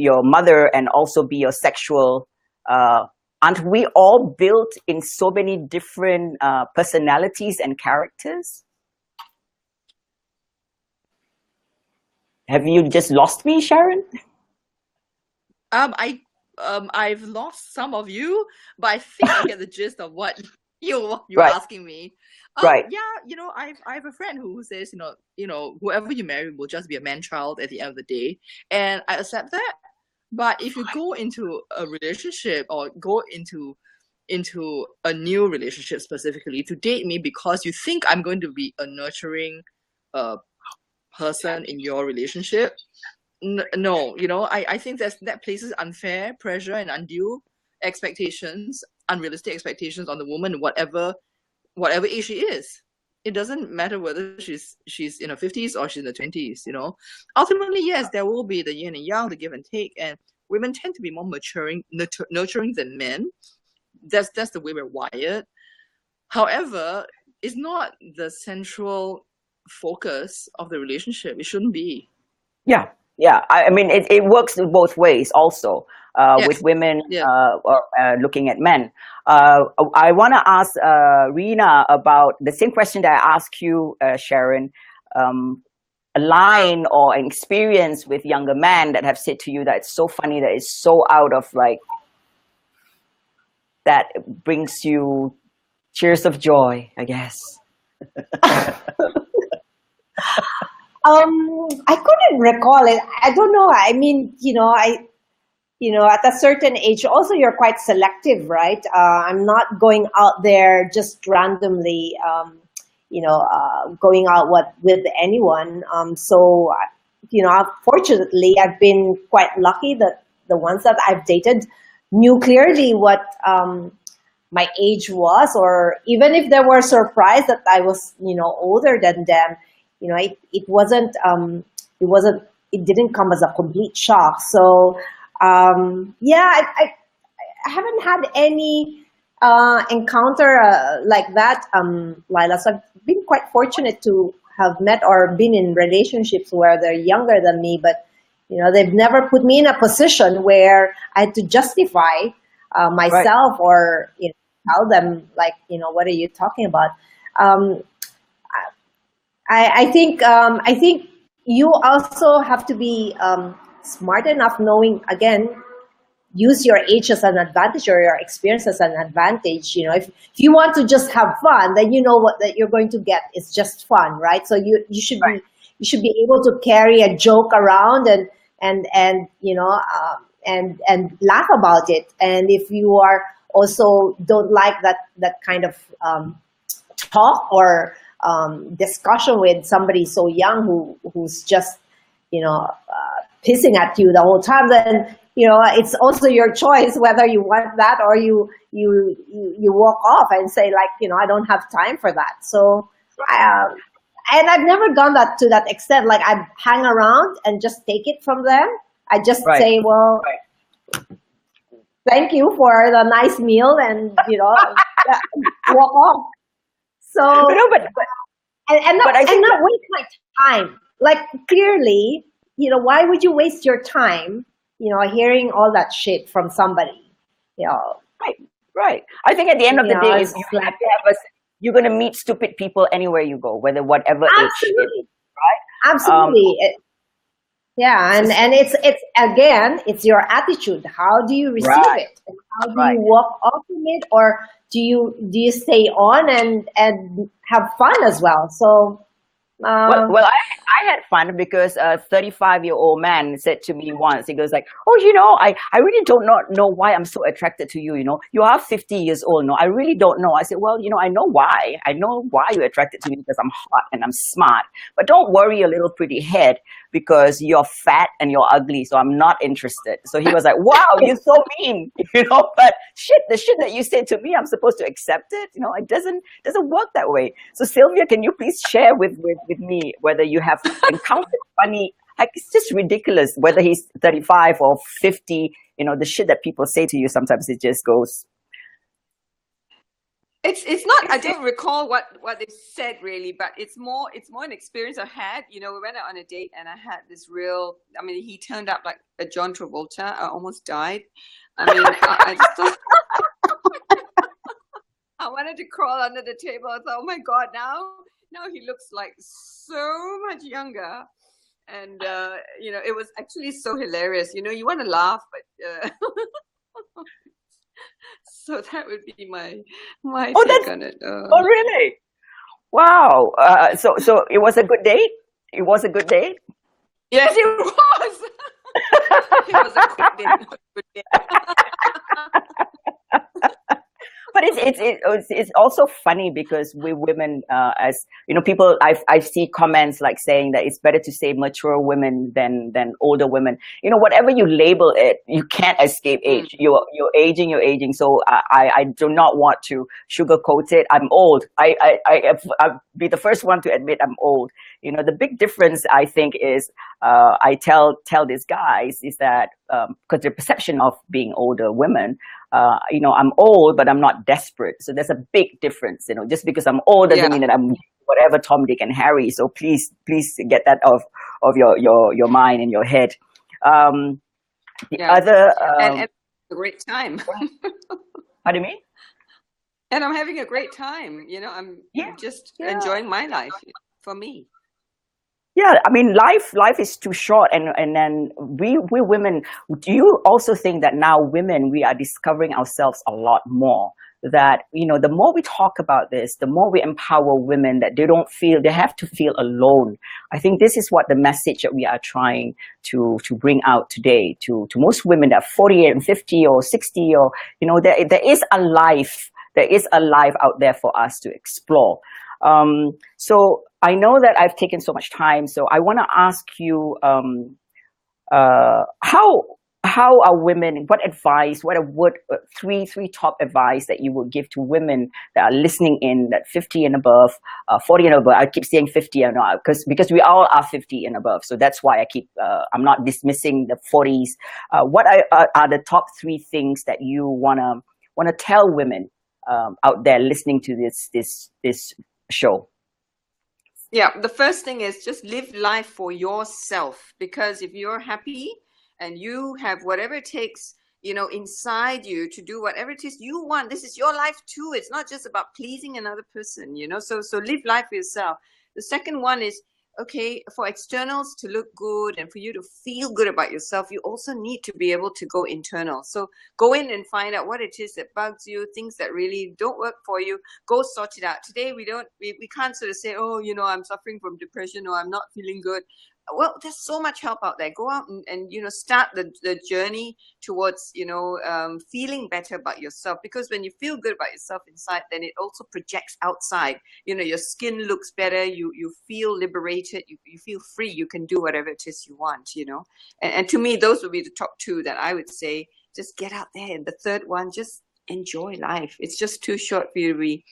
and also be your sexual. Aren't we all built in so many different personalities and characters? Have you just lost me, Sharon? I've lost some of you, but I think I get the gist of what you're asking me. Right. Yeah, I have a friend who says, whoever you marry will just be a man-child at the end of the day, and I accept that. But if you go into a relationship or go into a new relationship specifically to date me because you think I'm going to be a nurturing person in your relationship, no, I think that places unfair pressure and undue expectations, unrealistic expectations on the woman, whatever age she is. It doesn't matter whether she's in her 50s or she's in the 20s, Ultimately, yes, there will be the yin and yang, the give and take, and women tend to be more nurturing than men. That's the way we're wired. However, it's not the central focus of the relationship. It shouldn't be. Yeah, yeah. I mean, it works both ways also, Yes. with women Yeah. looking at men. I want to ask Rena about the same question that I asked you, Sharon. A line or an experience with younger men that have said to you that it's so funny, that it's so out of like, that brings you tears of joy, I guess. I couldn't recall it. I don't know. I mean, at a certain age, also you're quite selective, right? I'm not going out there just randomly, going out with anyone. Fortunately, I've been quite lucky that the ones that I've dated knew clearly what my age was, or even if they were surprised that I was, older than them, it didn't come as a complete shock. So, I haven't had any encounter like that, Laila. So I've been quite fortunate to have met or been in relationships where they're younger than me, but they've never put me in a position where I had to justify myself, or tell them like, what are you talking about? I think you also have to be smart enough, knowing, again, use your age as an advantage or your experience as an advantage. If you want to just have fun, then you know what that you're going to get is just fun, right? So you should be able to carry a joke around and laugh about it. And if you are also don't like that kind of talk or discussion with somebody so young who's just pissing at you the whole time, then it's also your choice whether you want that or you walk off and say, like, I don't have time for that. So and I've never gone to that extent. Like, I hang around and just take it from them. I just say, well, thank you for the nice meal, and walk off. So and not waste my time. Like, clearly, why would you waste your time, hearing all that shit from somebody? Right. I think at the end of the day, is you're going to meet stupid people anywhere you go, whatever age. Right? Absolutely. And it's your attitude. How do you receive it? And how do you walk off from it, or do you stay on and have fun as well? So well, I had fun because a 35-year-old man said to me once, he goes like, oh, I really don't know why I'm so attracted to you. You are 50 years old. No, I really don't know. I said, well, I know why. I know why you're attracted to me, because I'm hot and I'm smart. But don't worry your little pretty head, because you're fat and you're ugly. So I'm not interested. So he was like, wow, you're so mean, but the shit that you said to me, I'm supposed to accept it. It doesn't work that way. So Sylvia, can you please share with me whether you have encountered funny, like, it's just ridiculous, whether he's 35 or 50, the shit that people say to you, sometimes it just goes. It's not, I don't recall what they said really, but it's more an experience I had. We went out on a date and I had this he turned up like a John Travolta. I almost died. I just thought, I wanted to crawl under the table. I thought, oh my God, now he looks like so much younger. And, it was actually so hilarious. You want to laugh, but so that would be my take on it. Oh, really? Wow. So it was a good date? It was a good date? Yes, it was. It was a good date. But it's also funny because we women, as people, I see comments like saying that it's better to say mature women than older women. Whatever you label it, you can't escape age. You're aging. So I do not want to sugarcoat it. I'm old. I'll be the first one to admit I'm old. The big difference, I think, is I tell these guys is that because the perception of being older women, I'm old, but I'm not desperate. So there's a big difference. Just because I'm old doesn't mean that I'm whatever Tom, Dick, and Harry. So please get that off of your mind and your head. Other and a great time. Pardon me? And I'm having a great time. I'm just enjoying my life for me. Yeah, I mean, life is too short, and then we women. Do you also think that now women, we are discovering ourselves a lot more? That the more we talk about this, the more we empower women, that they have to feel alone. I think this is what the message that we are trying to bring out today to most women that are 40 and 50 or 60, or there is a life. There is a life out there for us to explore. So I know that I've taken so much time, so I want to ask you, how are women? What advice? Three top advice that you would give to women that are listening in, that 50 and above, 40 and above? I keep saying 50 and above because we all are 50 and above. So that's why I'm not dismissing the 40s. What are the top 3 things that you wanna tell women out there listening to this show? Yeah, the first thing is just live life for yourself, because if you're happy and you have whatever it takes, inside you to do whatever it is you want, this is your life too. It's not just about pleasing another person, so live life for yourself. The second one is, okay, for externals to look good and for you to feel good about yourself, you also need to be able to go internal. So go in and find out what it is that bugs you, things that really don't work for you. Go sort it out. Today we can't sort of say, oh, I'm suffering from depression, or I'm not feeling good. Well, there's so much help out there. Go out and start the journey towards feeling better about yourself, because when you feel good about yourself inside, then it also projects outside. Your skin looks better, you feel liberated, you feel free, you can do whatever it is you want. And to me, those would be the top 2 that I would say. Just get out there. And the third one, just enjoy life. It's just too short for you to be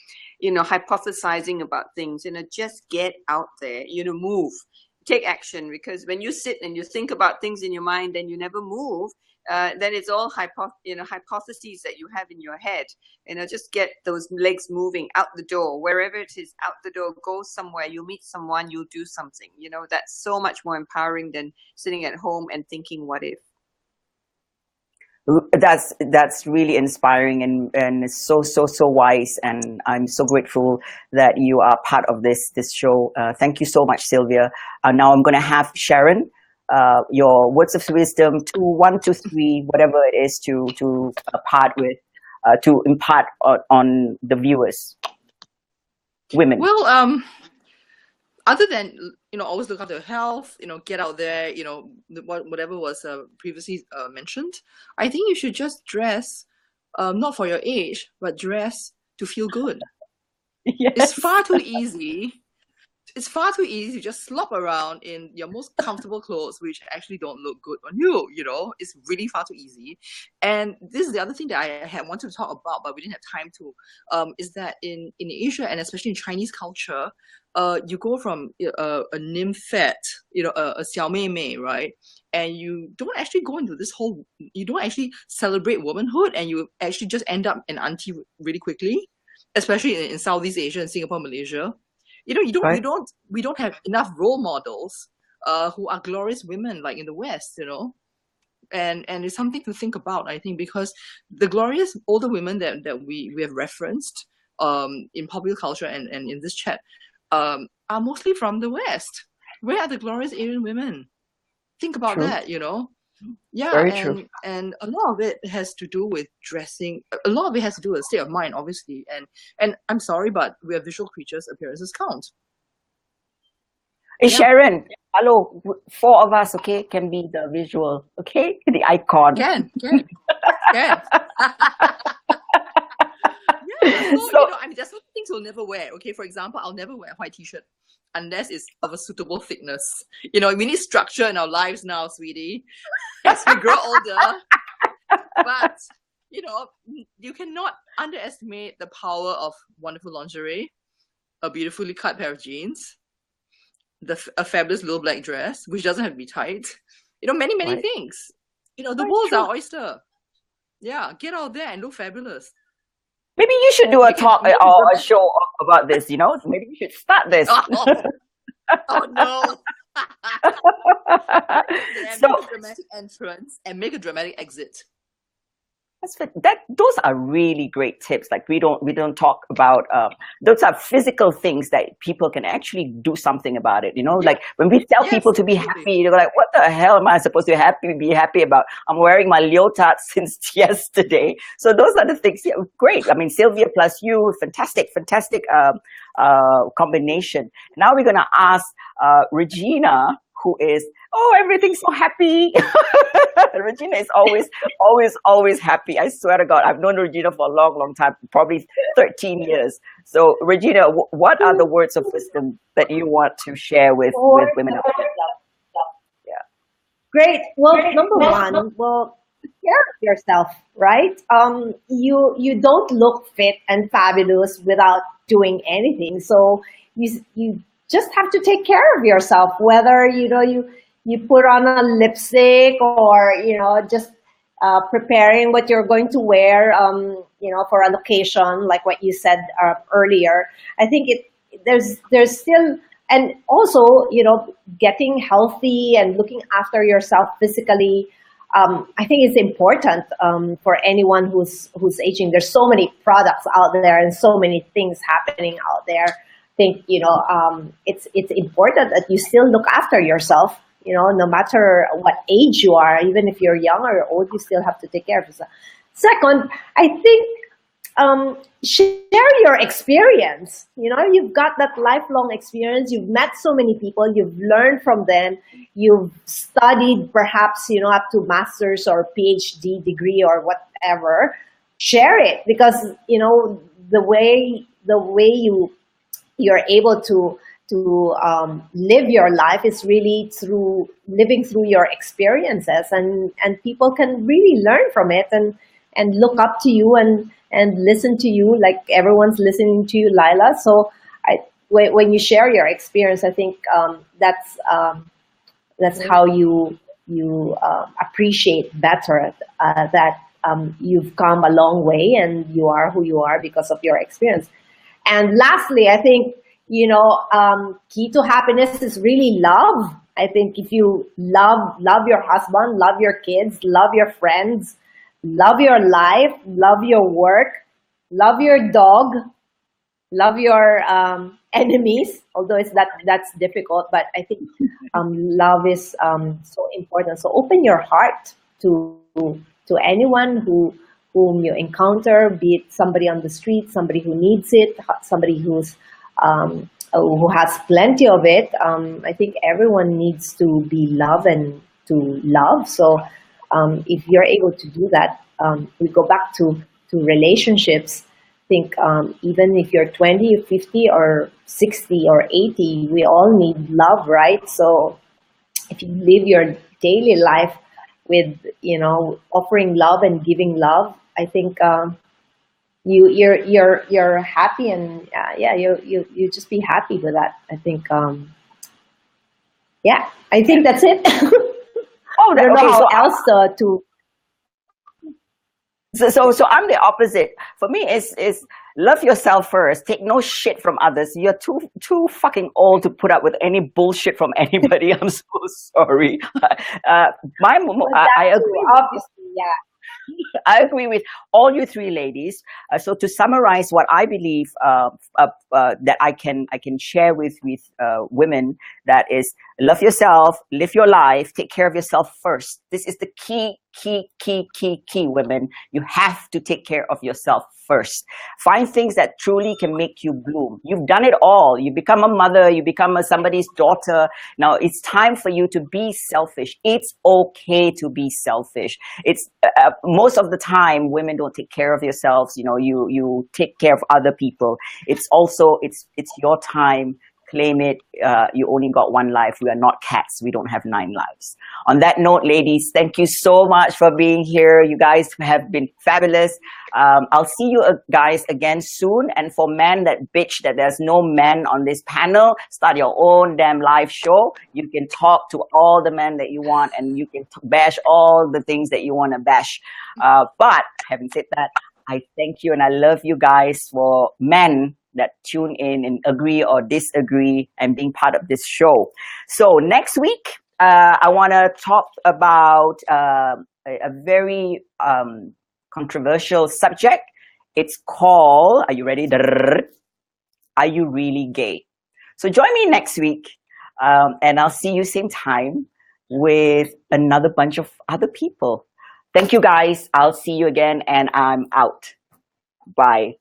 hypothesizing about things. Just get out there, move. Take action, because when you sit and you think about things in your mind, then you never move. Then it's all hypotheses that you have in your head. Just get those legs moving out the door, wherever it is, out the door. Go somewhere. You'll meet someone. You'll do something. That's so much more empowering than sitting at home and thinking, what if? That's really inspiring, and it's so wise, and I'm so grateful that you are part of this show. Thank you so much, Sylvia. Now I'm going to have Sharon, your words of wisdom, 1 to 3, whatever it is, to impart on the viewers, women. Well, other than always look after your health, get out there, whatever was previously mentioned, I think you should just dress not for your age, but dress to feel good. Yes. It's far too easy to just slop around in your most comfortable clothes, which actually don't look good on you. It's really far too easy. And this is the other thing that I had wanted to talk about, but we didn't have time to, is that in Asia, and especially in Chinese culture, you go from a nymphet, a xiao mei mei, right? And you don't actually go into you don't actually celebrate womanhood, and you actually just end up an auntie really quickly, especially in Southeast Asia and Singapore, Malaysia. We don't have enough role models who are glorious women like in the West, and it's something to think about, I think, because the glorious older women that we have referenced in popular culture and in this chat are mostly from the West. Where are the glorious Asian women? Think about that, Yeah, very true. And a lot of it has to do with dressing. A lot of it has to do with state of mind, obviously. And I'm sorry, but we are visual creatures. Appearances count. Hey, yeah. Sharon, hello. 4 of us, okay, can be the visual, okay, the icon. Can. Yeah. So there's some things we'll never wear. Okay, for example, I'll never wear a white T-shirt unless it's of a suitable thickness. We need structure in our lives now, sweetie, as we grow older. But you cannot underestimate the power of wonderful lingerie, a beautifully cut pair of jeans, a fabulous little black dress, which doesn't have to be tight. Many things. The world's our oyster. Yeah, get out there and look fabulous. Maybe you should do a You can- talk you can- or a show about this. Maybe you should start this. Oh no. So Make a dramatic entrance and make a dramatic exit. those are really great tips. Like we don't talk about those are physical things that people can actually do something about it. Like when we tell Yes, people to be absolutely. happy, they're like, "What the hell am I supposed to be happy about? I'm wearing my leotard since yesterday." So those are the things. Yeah, great. I mean, Sylvia plus you, fantastic combination. Now we're gonna ask Regina, who is everything's so happy. Regina is always happy. I swear to God, I've known Regina for a long, long time, probably 13 years. So Regina, what are the words of wisdom that you want to share with women out there? Yeah. Great. Well, number one, take care of yourself, right? You don't look fit and fabulous without doing anything. So you just have to take care of yourself, whether you put on a lipstick or just preparing what you're going to wear for an occasion, like what you said earlier. I think there's still, and also getting healthy and looking after yourself physically. I think it's important for anyone who's aging. There's so many products out there and so many things happening out there. I think it's important that you still look after yourself. No matter what age you are, even if you're young or old, you still have to take care of yourself. Second, I think share your experience. You've got that lifelong experience. You've met so many people. You've learned from them. You've studied perhaps, up to master's or PhD degree or whatever. Share it, because, the way you're able to live your life is really through living through your experiences, and people can really learn from it and look up to you and listen to you, like everyone's listening to you, Laila. So when you share your experience, I think that's how you appreciate better that you've come a long way and you are who you are because of your experience. And lastly, I think key to happiness is really love. I think if you love your husband, love your kids, love your friends, love your life, love your work, love your dog, love your enemies, although that's difficult, but I think love is so important. So open your heart to anyone whom you encounter, be it somebody on the street, somebody who needs it, somebody who has plenty of it. I think everyone needs to be loved and to love. So if you're able to do that, we go back to relationships. I think even if you're 20 or 50 or 60 or 80, we all need love, right? So if you live your daily life with offering love and giving love, I think you're happy, and you just be happy with that. I think I think that's it. I don't know how else to. So I'm the opposite. For me, is love yourself first. Take no shit from others. You're too fucking old to put up with any bullshit from anybody. I'm so sorry. I agree. Obviously, yeah. I agree with all you three ladies. So to summarize what I believe that I can share with women, that is, love yourself, live your life, take care of yourself first. This is the key, women. You have to take care of yourself first. Find things that truly can make you bloom. You've done it all. You become a mother, you become somebody's daughter. Now it's time for you to be selfish. It's okay to be selfish. It's most of the time women don't take care of yourselves. You take care of other people. It's also it's your time. claim it. You only got one life. We are not cats. We don't have 9 lives. On that note, ladies, thank you so much for being here. You guys have been fabulous. I'll see you guys again soon. And for men that bitch that there's no men on this panel, start your own damn live show. You can talk to all the men that you want, and you can bash all the things that you want to bash. But having said that, I thank you and I love you guys for men that tune in and agree or disagree and being part of this show. So next week, I want to talk about a very controversial subject. It's called, are you ready? Are you really gay? So join me next week, and I'll see you same time with another bunch of other people. Thank you guys. I'll see you again, and I'm out. Bye.